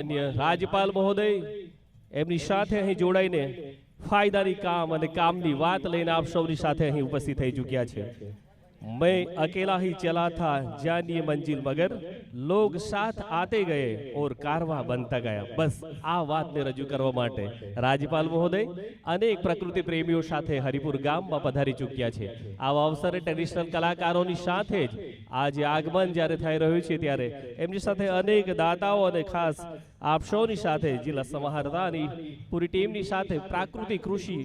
માન્ય રાજ્યપાલ મહોદય એમની સાથે અહીં જોડાઈને ફાયદાની કામ અને કામની વાત લઈને આપ સૌની સાથે અહીં ઉપસ્થિત થઈ ચૂક્યા છે। मैं अकेला ही चला था जानिए मंजिल मगर लोग साथ आते गए और कारवा बनता गया। बस आ बात ने रजू करवा माटे राज्यपाल महोदय अनेक प्रकृति प्रेमीओ साथे हरिपुर गाम में पधारी चूक्या छे। आवा अवसरे ट्रेडिशनल कलाकारोनी साथे ज आज आगमन ज्यारे थई रह्युं छे त्यारे एमनी साथे अनेक दाताओ अने खास आप सौनी साथे जिल्ला समाहर्तानी पूरी टीमनी साथे प्राकृतिक कृषि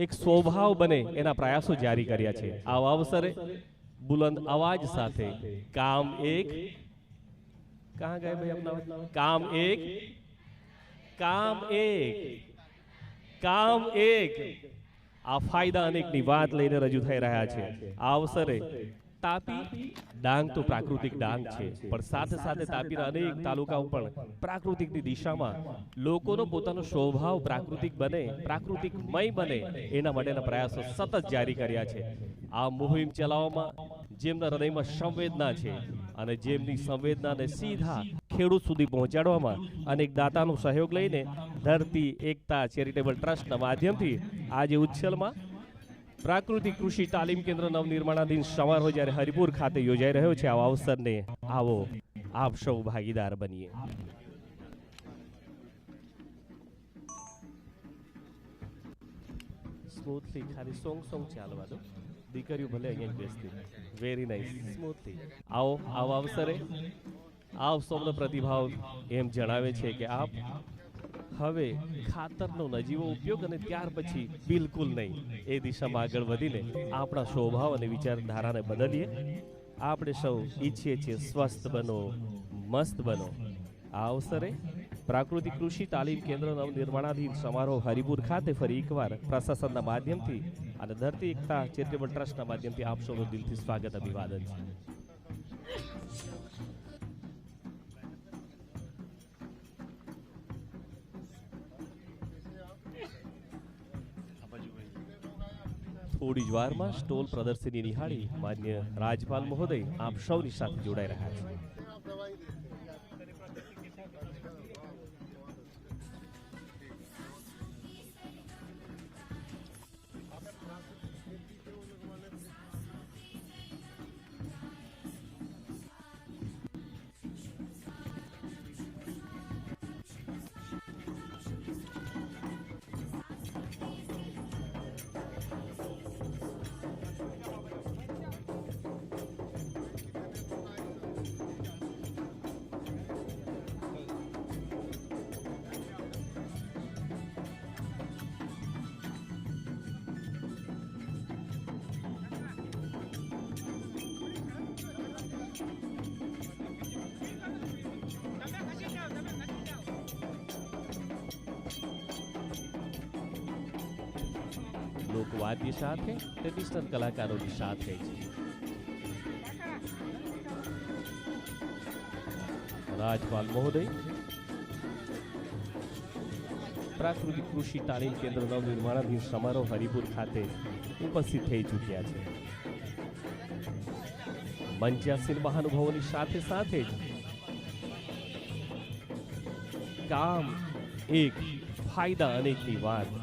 एक स्वभाव बने एना प्रयासों जारी कर्या छे। आ अवसरे बुलंद आवाज साथे काम एक कहाँ गए भाई अपना काम एक काम एक काम एक आ फायदा अनेक नी बात लईने रजू थई रह्या छे। आ अवसरे तापी डांग तो प्राकृतिक डांग छे पण साथे साथे तापीना अनेक तालुकाओ पण प्राकृतिकनी दिशामां लोकोनो पोतानो स्वभाव प्राकृतिक बने प्राकृतिकमय बने एना माटेना प्रयासो सतत जारी कर्या छे। आ मुहिम चलाववामां जेमना हृदयमां संवेदना छे अने जेमनी संवेदनाने सीधा खेडूत सुधी पहोंचाडवामां अनेक दातानो सहयोग लईने धरती एकता चेरिटेबल ट्रस्टना माध्यमथी आज उच्छलमां प्राकृतिक कृषि तालीम केन्द्र नवनिर्माणाधीन समारोह ज्यारे हरिपुर खाते योजाई रह्यो छे। आवा अवसरने आवो आप सौ भागीदार बनीए। स्मूथली खाली सोंग चालवा दो दीकरीओ भले अहींया ज बेसती वेरी नाइस स्मूथली आओ आवा अवसरे आप सौनो प्रतिभाव एम जणावे छे के आप हवे खातरनो नजीवो उपयोग अने त्यार पछी बिल्कुल नहीं ए दिशामां आगळ वधीने आपणा स्वभाव अने विचारधाराने बदलीए। आपणे सौ ઈચ્છીએ છીએ स्वस्थ बनो मस्त बनो। आ अवसरे प्राकृतिक कृषि तालीम केन्द्र नवनिर्माणाधीन समारोह हरिपुर खाते फरी एकवार प्रशासनना माध्यमथी अने धरती एकता चेरिटेबल ट्रस्टना माध्यमथी आप सौनो दिलथी स्वागत अभिवादन छे। थोड़ी ज वारमां स्टॉल प्रदर्शनी निहाળી मान्य राज्यपाल महोदय आप सौनी साथे जोડાઈ રહ્યા છે। लोकवाद्य साथे ट्रेडिशनल कलाकारोनी साथे राज्यपाल महोदय प्राकृतिक कृषि तालीम केन्द्र नवनिर्माणाधीन समारोह हरिपुर खाते उपस्थित थई चूक्या छे। मंचासीन महानुभावोनी साथे साथे काम एक फायदा अनेकनी वात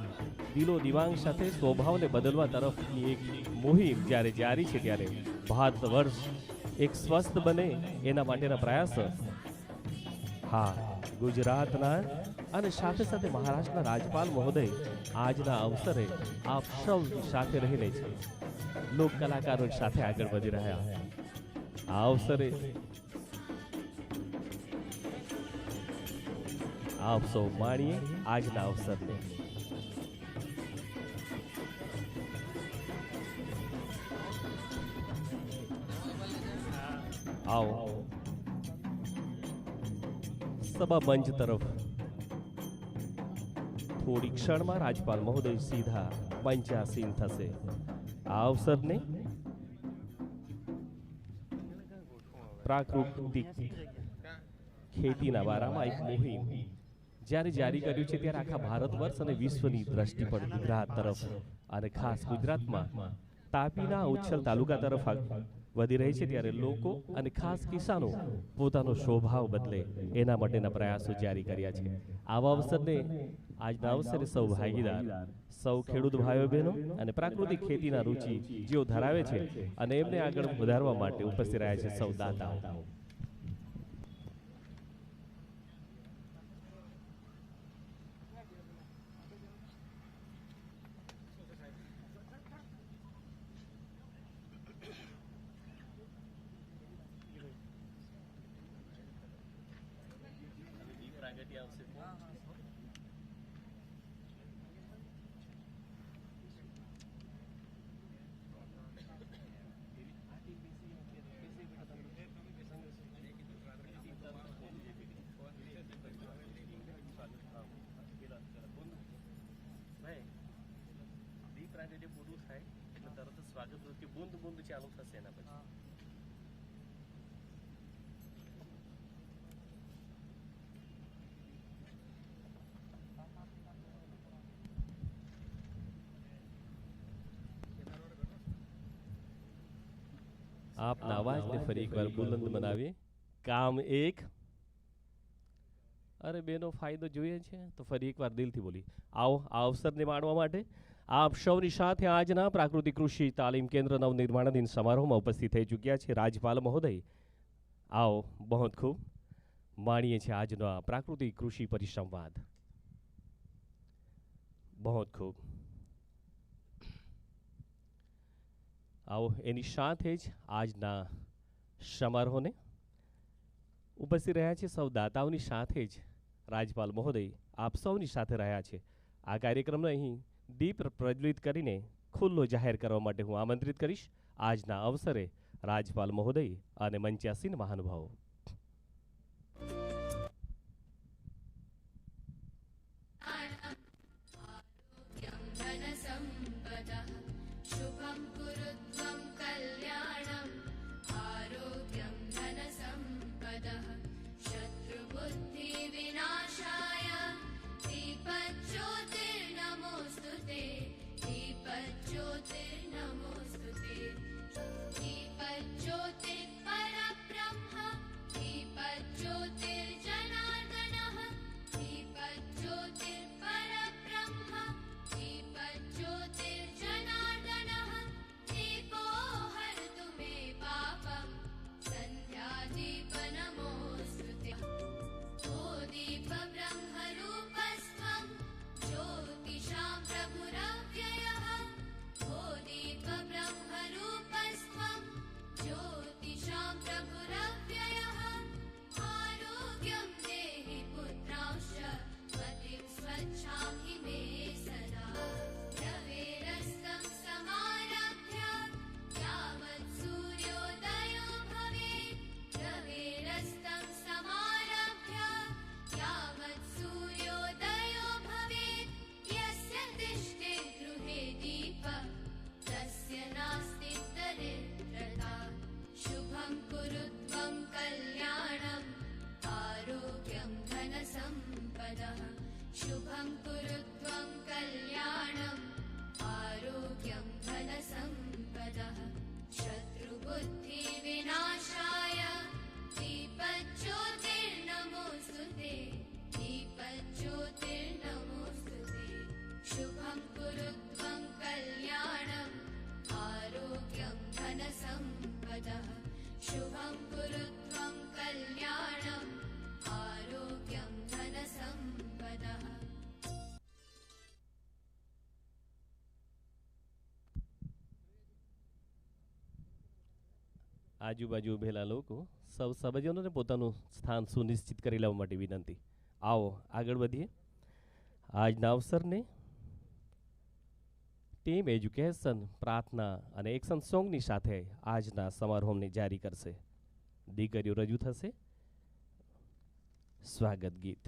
दिलो दिवांग साथे स्वभाव ने बदलवा तरफनी एक मुहिम ज्यारे जारी छे त्यारे भारत वर्ष एक स्वस्थ बने एना माटेना प्रयास हाँ गुजरातना अने साथे साथे महाराष्ट्रना राज्यपाल महोदय आजना अवसरे आप सौ साथे रहीने छे लोक कलाकारों साथे आगळ वधी रह्या आ अवसरे आप सौ माणीए आजना अवसरने। आओ सभा मंच तरफ थोड़ी क्षण में राज्यपाल महोदय सीधा पंचासीन थशे। आ अवसर ने प्राकृतिक खेती बारामां एक मुहिम ज्यारे जारी कर्युं छे त्यारे आखा भारतवर्ष अने विश्वनी दृष्टि पर गुजरात तरफ अने खास गुजरात में तापीना उच्छल तालुका तरफ વધી રહી છે ત્યારે લોકો અને ખાસ કિસાનો પોતાનો સ્વભાવ બદલે એના માટેના પ્રયાસો જારી કર્યા છે. આવા અવસરને આજના અવસરે સૌ ભાગીદાર, સૌ ખેડૂત ભાઈઓ બહેનો અને પ્રાકૃતિક ખેતીના રુચિ જેઓ ધરાવે છે અને એમને આગળ વધારવા માટે ઉપસ્થિત રહ્યા છે સૌ દાતાઓ. પૂરું થાય એટલે તરત સ્વાગત નૃત્ય બુંદ બુંદ ચાલુ થશે એના પછી. આપના અવાજને ફરી એકવાર બુલંદ બનાવીએ. કામ એક. અરે બેનો ફાયદો જોઈએ છે તો ફરી એકવાર દિલથી બોલી આવો આ અવસરને માણવા માટે આપ સૌની સાથે આજના પ્રાકૃતિક કૃષિ તાલીમ કેન્દ્ર નવનિર્માણાધીન સમારોહમાં ઉપસ્થિત થઈ ચૂક્યા છે રાજપાલ મહોદય. આવો બહુ ખૂબ માણીએ છીએ આજનો આ પ્રાકૃતિક કૃષિ પરિસંવાદ. બહુ ખૂબ આવો એની સાથે જ આજના સમારોહને ઉપસ્થિત રહ્યા છે સૌ દાતાઓની સાથે જ રાજપાલ મહોદય આપ સૌની સાથે રહ્યા છે. આ કાર્યક્રમને અહીં દીપ પ્રજ્વલિત કરીને ખુલ્લો જાહેર કરવા માટે હું આમંત્રિત કરીશ આજના અવસરે રાજપાલ મહોદય અને મંચાસીન મહાનુભાવો. शुभं कुरु त्वं कल्याणम् आरोग्यं धनसम्पदः शत्रुबुद्धिविनाशाय दीपज्योतिर्नमोऽस्तुते दीपज्योतिर्नमोऽस्तुते शुभं कुरु त्वं कल्याणम् आरोग्यं धनसम्पदः शुभं कुरु त्वं कल्याणम् आरोग्यं धनसम्पदः. આજુબાજુ ઉભેલા લોકો સૌ સભ્યોને પોતાનું સ્થાન સુનિશ્ચિત કરી લેવા માટે વિનંતી. આવો આગળ વધીએ. આજના અવસરને ટીમ એજ્યુકેશન પ્રાર્થના અને એક્શન સોંગની સાથે આજના સમારોહને જારી કરશે. દીકરીઓ રજૂ થશે સ્વાગત ગીત.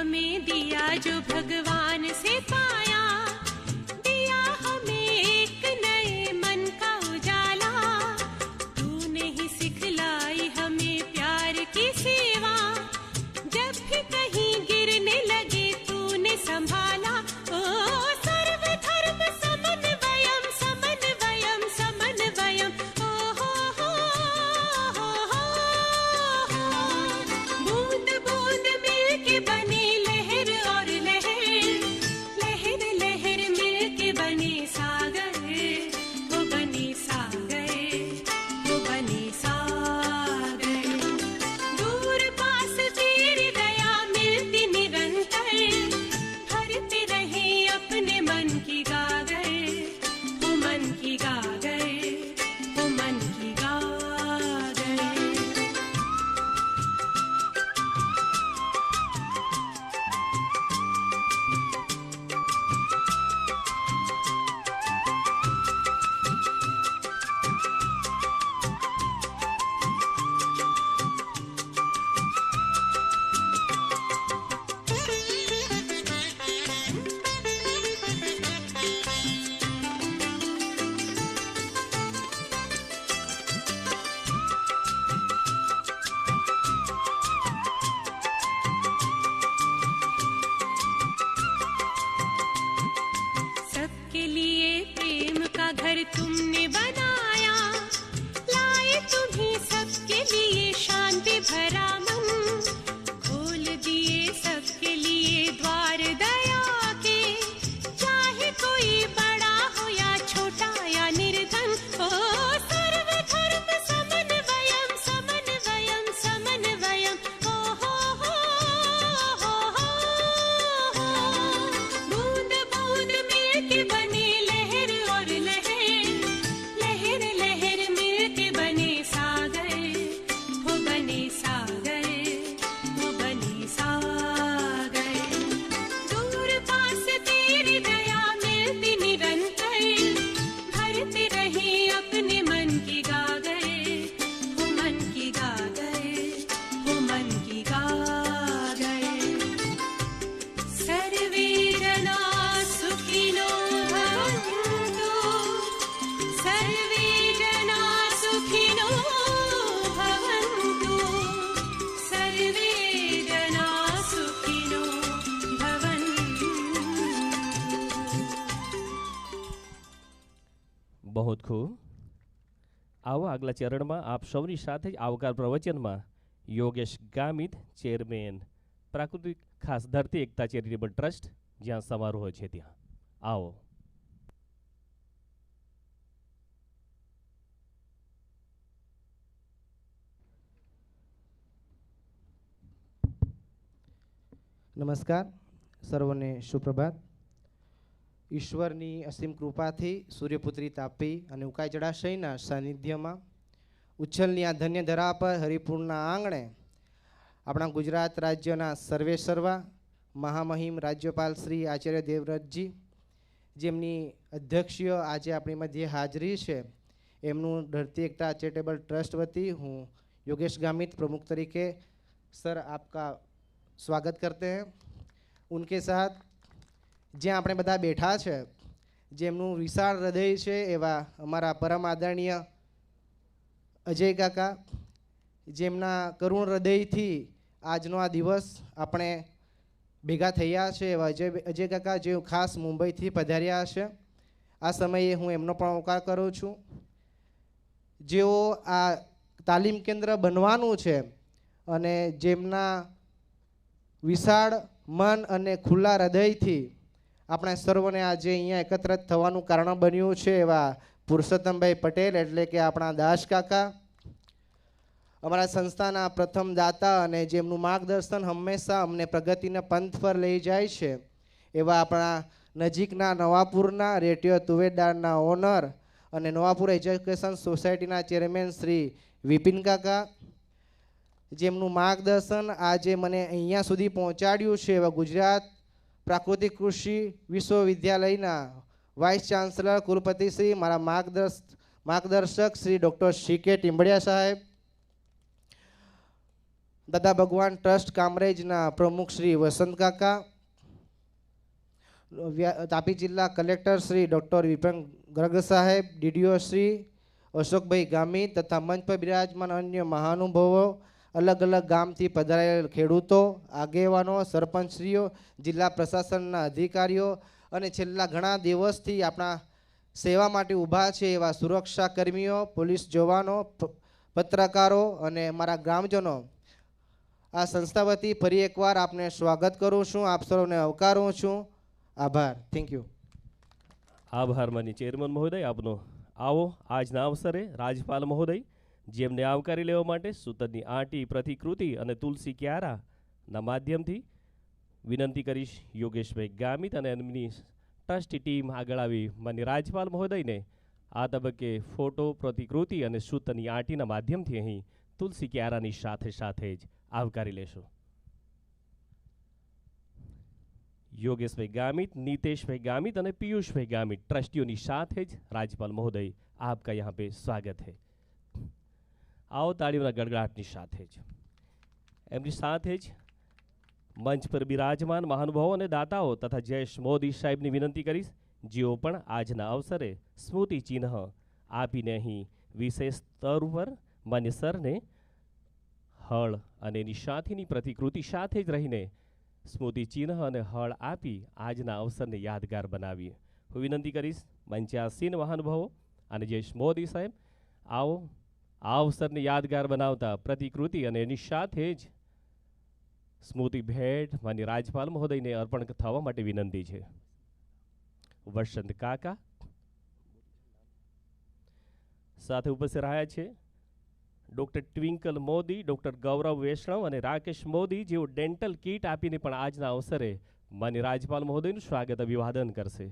हमें दिया जो भगवान से पाया, दिया हमें एक नए मन का उजाला। तूने ही सिखलाई हमें प्यार की सेवा, जब भी कहीं गिरने लगे तूने संभाला। ओ सर्वधर्म समन्वयम समन्वयम समन्वयम, ओ हो बूंद बूंद मिलके बने लहर और लहर, लहर लहर मिलके बने सागर, वो बने सागर, वो बने सागर। दूर पास तेरी दया मिलती निरंतर, भरते रहे अपने मन की गागर, वो मन की गागर, वो मन की गागर। सबके लिए प्रेम का घर तुमने बनाया, लाए तुम्ही सबके लिए शांति भरा मन। खोल दिए सबके लिए द्वार दया के, चाहे कोई बड़ा हो या छोटा या निर्धन। ओ सर्वधर्म समन्वयम समन्वयम समन्वयम, ओ हो बूंद बूंद मिलके बने लहर और लहर, लहर लहर मिलके बने सागर, वो बने सागर, वो बने सागर। दूर पास तेरी दया मिलती निरंतर, भरते रहे अपने मन की गागर, वो मन की गागर, वो मन की गागर। सर्वे जना सुखिनो भवन्तु, सर्वे जना सुखिनो भवन्तु, सर्वे जना सुखिनो भवन्तु। बहुत खूब. આવો આગલા ચરણમાં આપ સૌની સાથે જ આવકાર પ્રવચનમાં યોગેશ ગામિત, ચેરમેન, પ્રાકૃતિક ખાસ ધરતી એકતા ચેરિટેબલ ટ્રસ્ટ, જ્યાં સમારોહ છે ત્યાં આવો. નમસ્કાર, સર્વને સુપ્રભાત. ઈશ્વરની અસીમ કૃપાથી સૂર્યપુત્રી તાપી અને ઉકાઈ જળાશયના સાનિધ્યમાં ઉચ્છલની આ ધન્ય ધરા પર હરિપુરના આંગણે આપણા ગુજરાત રાજ્યના સર્વે સર્વા મહામહિમ રાજ્યપાલ શ્રી આચાર્ય દેવવ્રતજી, જેમની અધ્યક્ષીય આજે આપણી મધ્યે હાજરી છે, એમનું ધરતી એકતા ચેરિટેબલ ટ્રસ્ટ વતી હું योगेश गामित प्रमुख तरीके सर आपका स्वागत करते हैं। उनके साथ જ્યાં આપણે બધા બેઠા છે, જેમનું વિશાળ હૃદય છે એવા અમારા પરમ આદરણીય અજય કાકા, જેમના કરુણ હૃદયથી આજનો આ દિવસ આપણે ભેગા થયા છે, એવા અજય કાકા જે ખાસ મુંબઈથી પધાર્યા છે. આ સમયે હું એમનો પણ આવકાર કરું છું. જેઓ આ તાલીમ કેન્દ્ર બનવાનું છે અને જેમના વિશાળ મન અને ખુલ્લા હૃદયથી આપણે સર્વને આજે અહીંયા એકત્રિત થવાનું કારણ બન્યું છે એવા પુરુષોત્તમભાઈ પટેલ, એટલે કે આપણા દાસ કાકા, અમારા સંસ્થાના પ્રથમ દાતા અને જેમનું માર્ગદર્શન હંમેશા અમને પ્રગતિના પંથ પર લઈ જાય છે, એવા આપણા નજીકના નવાપુરના રેડિયો તુવેદારના ઓનર અને નવાપુર એજ્યુકેશન સોસાયટીના ચેરમેન શ્રી વિપિન કાકા, જેમનું માર્ગદર્શન આજે મને અહીંયા સુધી પહોંચાડ્યું છે એવા ગુજરાત પ્રાકૃતિક કૃષિ વિશ્વવિદ્યાલયના વાઇસ ચાન્સલર કુલપતિ શ્રી, મારા માર્ગદર્શક શ્રી ડૉક્ટર સી કે ટીમ્બડિયા સાહેબ, દાદા ભગવાન ટ્રસ્ટ કામરેજના પ્રમુખ શ્રી વસંત કાકા, તાપી જિલ્લા કલેક્ટર શ્રી ડૉક્ટર વિપિન ગર્ગ સાહેબ, ડીડીઓ શ્રી અશોકભાઈ ગામી તથા મંચ પર બિરાજમાન અન્ય મહાનુભાવો, અલગ અલગ ગામથી પધારેલ ખેડૂતો, આગેવાનો, સરપંચશ્રીઓ, જિલ્લા પ્રશાસનના અધિકારીઓ અને છેલ્લા ઘણા દિવસથી આપણા સેવા માટે ઊભા છે એવા સુરક્ષા કર્મીઓ, પોલીસ જવાનો, પત્રકારો અને અમારા ગ્રામજનો, આ સંસ્થા વતી ફરી એકવાર આપને સ્વાગત કરું છું, આપ સૌને આવકારું છું. આભાર. Thank you. આભાર માની ચેરમેન મહોદય આપનો. આવો આજના અવસરે રાજપાલ મહોદય જેમને આવકારી લેવા માટે સૂતરની આંટી, પ્રતિકૃતિ અને તુલસી ક્યારાના માધ્યમથી વિનંતી કરીશ યોગેશભાઈ ગામિત અને એમની ટ્રસ્ટી ટીમ આગળ આવી માન્ય રાજપાલ મહોદયને આ તબક્કે ફોટો, પ્રતિકૃતિ અને સૂતરની આંટીના માધ્યમથી અહીં તુલસી ક્યારાની સાથે સાથે જ આવકારી લેશો. योगेशભાઈ गामित, नीतेशભાઈ गामित અને पीयूषભાઈ गामित ट्रस्टियों साथ જ राज्यपाल महोदय आपका यहाँ पे स्वागत है. आओ ताड़ीओना गड़गड़ाहटनी સાથે જ એમની સાથે જ મંચ પર બિરાજમાન મહાનુભાવો અને દાતાઓ તથા જયેશ મોદી સાહેબની વિનંતી કરીશ જેઓ પણ આજના અવસરે સ્મૃતિ ચિહ્ન આપીને અહીં વિશેષ સ્તર ઉપર માન્ય સરને હળ અને એની સાથેની પ્રતિકૃતિ સાથે જ રહીને સ્મૃતિ ચિહ્ન અને હળ આપી આજના અવસરને યાદગાર બનાવીએ. હું વિનંતી કરીશ મંચાસીન મહાનુભાવો અને જયેશ મોદી સાહેબ આવો આ અવસરને યાદગાર બનાવતા પ્રતિકૃતિ અને એની સાથે જ સ્મૃતિ ભેટ માન્ય રાજપાલ મહોદયને અર્પણ થવા માટે વિનંતી છે. વસંત કાકા સાથે ઉપસ્થિત રહ્યા છે ડૉક્ટર ટ્વિંકલ મોદી, ડૉક્ટર ગૌરવ વૈષ્ણવ અને રાકેશ મોદી જેઓ ડેન્ટલ કીટ આપીને પણ આજના અવસરે માન્ય રાજપાલ મહોદયનું સ્વાગત અભિવાદન કરશે.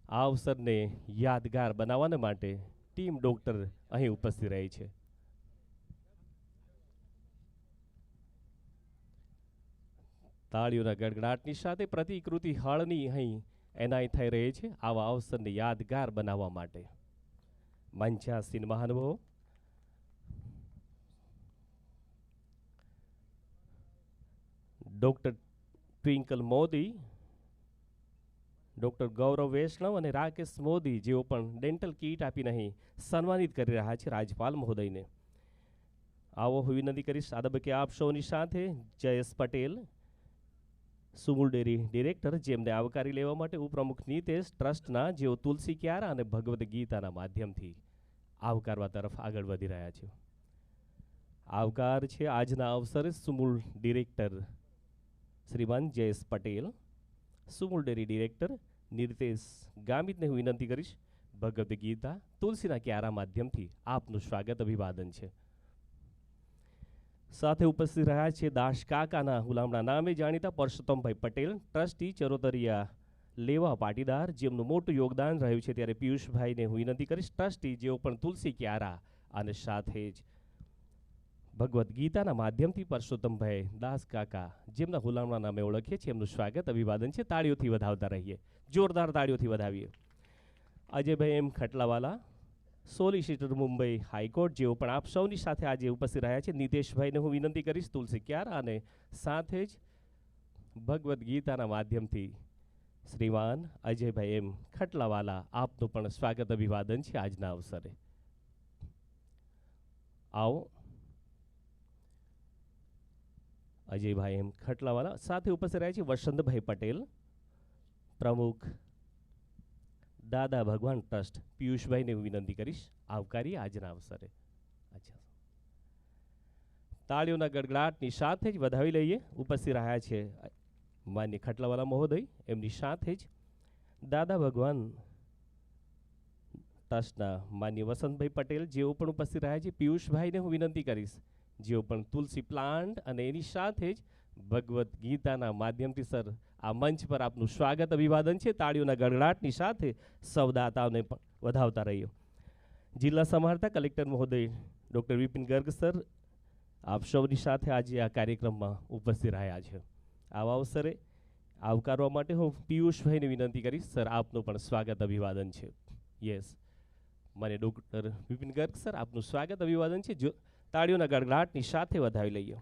આ અવસરને યાદગાર બનાવવાને માટે ટીમ ડૉક્ટર અહીં ઉપસ્થિત રહી છે. તાળીઓના ગડગડાટની સાથે પ્રતિકૃતિ હળની અહીં એનાયત થઈ રહી છે આવા અવસરને યાદગાર બનાવવા માટે. મંચાસીન મહાનુભાવો ડૉક્ટર ટ્વિંકલ મોદી, ડૉક્ટર ગૌરવ વૈષ્ણવ અને રાકેશ મોદી જેઓ પણ ડેન્ટલ કીટ આપીને અહીં સન્માનિત કરી રહ્યા છે રાજપાલ મહોદયને. આવો હું વિનંતી કરીશ આ તબક્કે આપ સૌની સાથે જયેશ પટેલ, સુમૂલ ડેરી ડિરેક્ટર જેમને આવકારી લેવા માટે ઉપપ્રમુખ નીતેશ ટ્રસ્ટના જેઓ તુલસી ક્યારા અને ભગવદ્ ગીતાના માધ્યમથી આવકારવા તરફ આગળ વધી રહ્યા છે. આવકાર છે આજના અવસરે સુમૂલ ડિરેક્ટર શ્રીમાન જયેશ પટેલ, સુમૂલ ડેરી ડિરેક્ટર નીતેશ ગામિતને હું વિનંતી કરીશ ભગવદ્ ગીતા તુલસીના ક્યારા માધ્યમથી આપનું સ્વાગત અભિવાદન છે. સાથે ઉપસ્થિત રહ્યા છે દાસ કાકાના હુલામણા નામે જાણીતા પરસોત્તમભાઈ પટેલ, ટ્રસ્ટી ચરોતરિયા લેવા પાટીદાર જેમનું મોટું યોગદાન રહ્યું છે. ત્યારે પિયુષભાઈને હું વિનંતી કરીશ ટ્રસ્ટી જેઓ પણ તુલસી ક્યારા અને સાથે જ ભગવદ્ ગીતાના માધ્યમથી પરસોત્તમભાઈ દાસ કાકા જેમના હુલામણા નામે ઓળખીએ છીએ એમનું સ્વાગત અભિવાદન છે. તાળીઓથી વધાવતા રહીએ, જોરદાર તાળીઓથી વધાવીએ. અજયભાઈ એમ ખટલાવાલા, સોલિસિટર મુંબઈ હાઈકોર્ટ જેઓ પણ આપ સૌની સાથે આજે ઉપસ્થિત રહ્યા છે. નીતેશભાઈને હું વિનંતી કરીશ તુલસી ક્યારા અને સાથે જ ભગવદ્ ગીતાના માધ્યમથી શ્રીમાન અજયભાઈ એમ ખટલાવાલા આપનું પણ સ્વાગત અભિવાદન છે આજના અવસરે. આવો અજયભાઈ એમ ખટલાવાલા સાથે ઉપસ્થિત રહ્યા છે વસંતભાઈ પટેલ, પ્રમુખ દાદા ભગવાન ટ્રસ્ટ. પિયુષભાઈને હું વિનંતી કરીશ આવકારી આજના અવસરે. અચ્છા, તાળીઓના ગડગડાટની સાથે જ વધાવી લઈએ. ઉપસ્થિત રહ્યા છે માન્ય ખટલાવાલા મહોદય, એમની સાથે જ દાદા ભગવાન ટ્રસ્ટના માન્ય વસંતભાઈ પટેલ જેઓ પણ ઉપસ્થિત રહ્યા છે. પિયુષભાઈને હું વિનંતી કરીશ જેઓ પણ તુલસી પ્લાન્ટ અને એની સાથે જ ભગવદ્ ગીતાના માધ્યમથી સર આ મંચ પર આપનું સ્વાગત અભિવાદન છે. તાળીઓના ગડગડાટની સાથે સૌ દાતાઓને પણ વધાવતા રહીએ. જિલ્લા સમાહર્તા કલેક્ટર મહોદય ડૉક્ટર વિપિન ગર્ગ સર આપ સૌની સાથે આજે આ કાર્યક્રમમાં ઉપસ્થિત રહ્યા છે. આવા અવસરે આવકારવા માટે હું પિયુષભાઈને વિનંતી કરીશ સર આપનું પણ સ્વાગત અભિવાદન છે. યસ, મને ડૉક્ટર વિપિન ગર્ગ સર આપનું સ્વાગત અભિવાદન છે. તાળીઓના ગડગડાટની સાથે વધાવી લઈએ.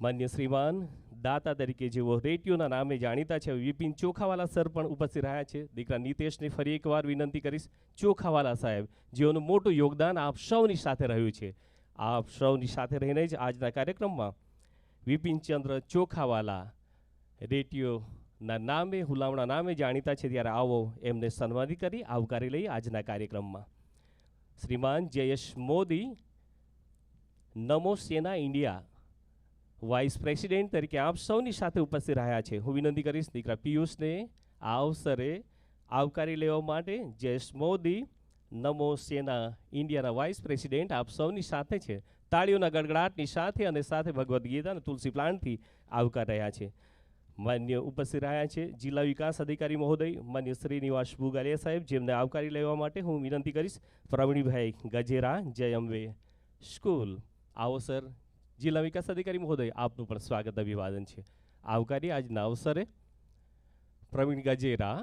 માન્ય શ્રીમાન દાતા તરીકે જેઓ રેડિયોના નામે જાણીતા છે વિપિન ચોખાવાલા સર પણ ઉપસ્થિત રહ્યા છે. દીકરા નીતેશને ફરી એકવાર વિનંતી કરીશ, ચોખાવાલા સાહેબ જેઓનું મોટું યોગદાન આપ સૌની સાથે રહ્યું છે. આપ સૌની સાથે રહીને જ આજના કાર્યક્રમમાં વિપિનચંદ્ર ચોખાવાલા રેડિયોના નામે હુલામણા નામે જાણીતા છે, ત્યારે આવો એમને સન્માનિત કરી આવકારી લઈએ આજના કાર્યક્રમમાં. શ્રીમાન જયેશ મોદી નમો સેના ઇન્ડિયા વાઇસ પ્રેસિડેન્ટ તરીકે આપ સૌની સાથે ઉપસ્થિત રહ્યા છે. હું વિનંતી કરીશ દીકરા પિયુષને આ અવસરે આવકારી લેવા માટે. જયેશ મોદી નમો સેના ઇન્ડિયાના વાઇસ પ્રેસિડેન્ટ આપ સૌની સાથે છે. તાળીઓના ગડગડાટની સાથે અને સાથે ભગવદ્ ગીતા અને તુલસી પ્લાન્ટથી આવકાર રહ્યા છે. માન્ય ઉપસ્થિત રહ્યા છે જિલ્લા વિકાસ અધિકારી મહોદય માન્ય શ્રીનિવાસ બુગાલિયા સાહેબ, જેમને આવકારી લેવા માટે હું વિનંતી કરીશ. પ્રવીણભાઈ ગજેરા, જય અંબે સ્કૂલ. આવો સર જિલ્લા વિકાસ અધિકારી મહોદય, આપનું પણ સ્વાગત અભિવાદન છે. આવકારી આજના અવસરે પ્રવીણ ગજેરા,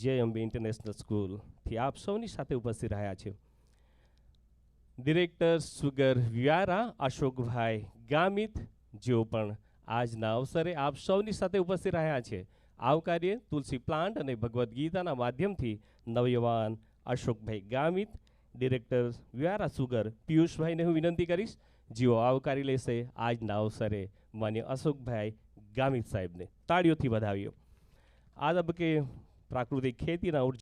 જય અંબે ઇન્ટરનેશનલ સ્કૂલથી આપ સૌની સાથે ઉપસ્થિત રહ્યા છે. ડિરેક્ટર સુગર વ્યારા અશોકભાઈ ગામિત, જેઓ પણ આજના અવસરે આપ સૌની સાથે ઉપસ્થિત રહ્યા છે. આવકારીએ તુલસી પ્લાન્ટ અને ભગવદ્ ગીતાના માધ્યમથી નવયુવાન અશોકભાઈ ગામિત, ડિરેક્ટર વ્યારા સુગર પિયુષભાઈને હું વિનંતી કરીશ, જેઓ આવકારી લેશે આજના અવસરે માન્ય અશોકભાઈ ગામિત સાહેબને. તાળીઓથી વધાવીએ. આ તબક્કે પ્રાકૃતિક ખેતીના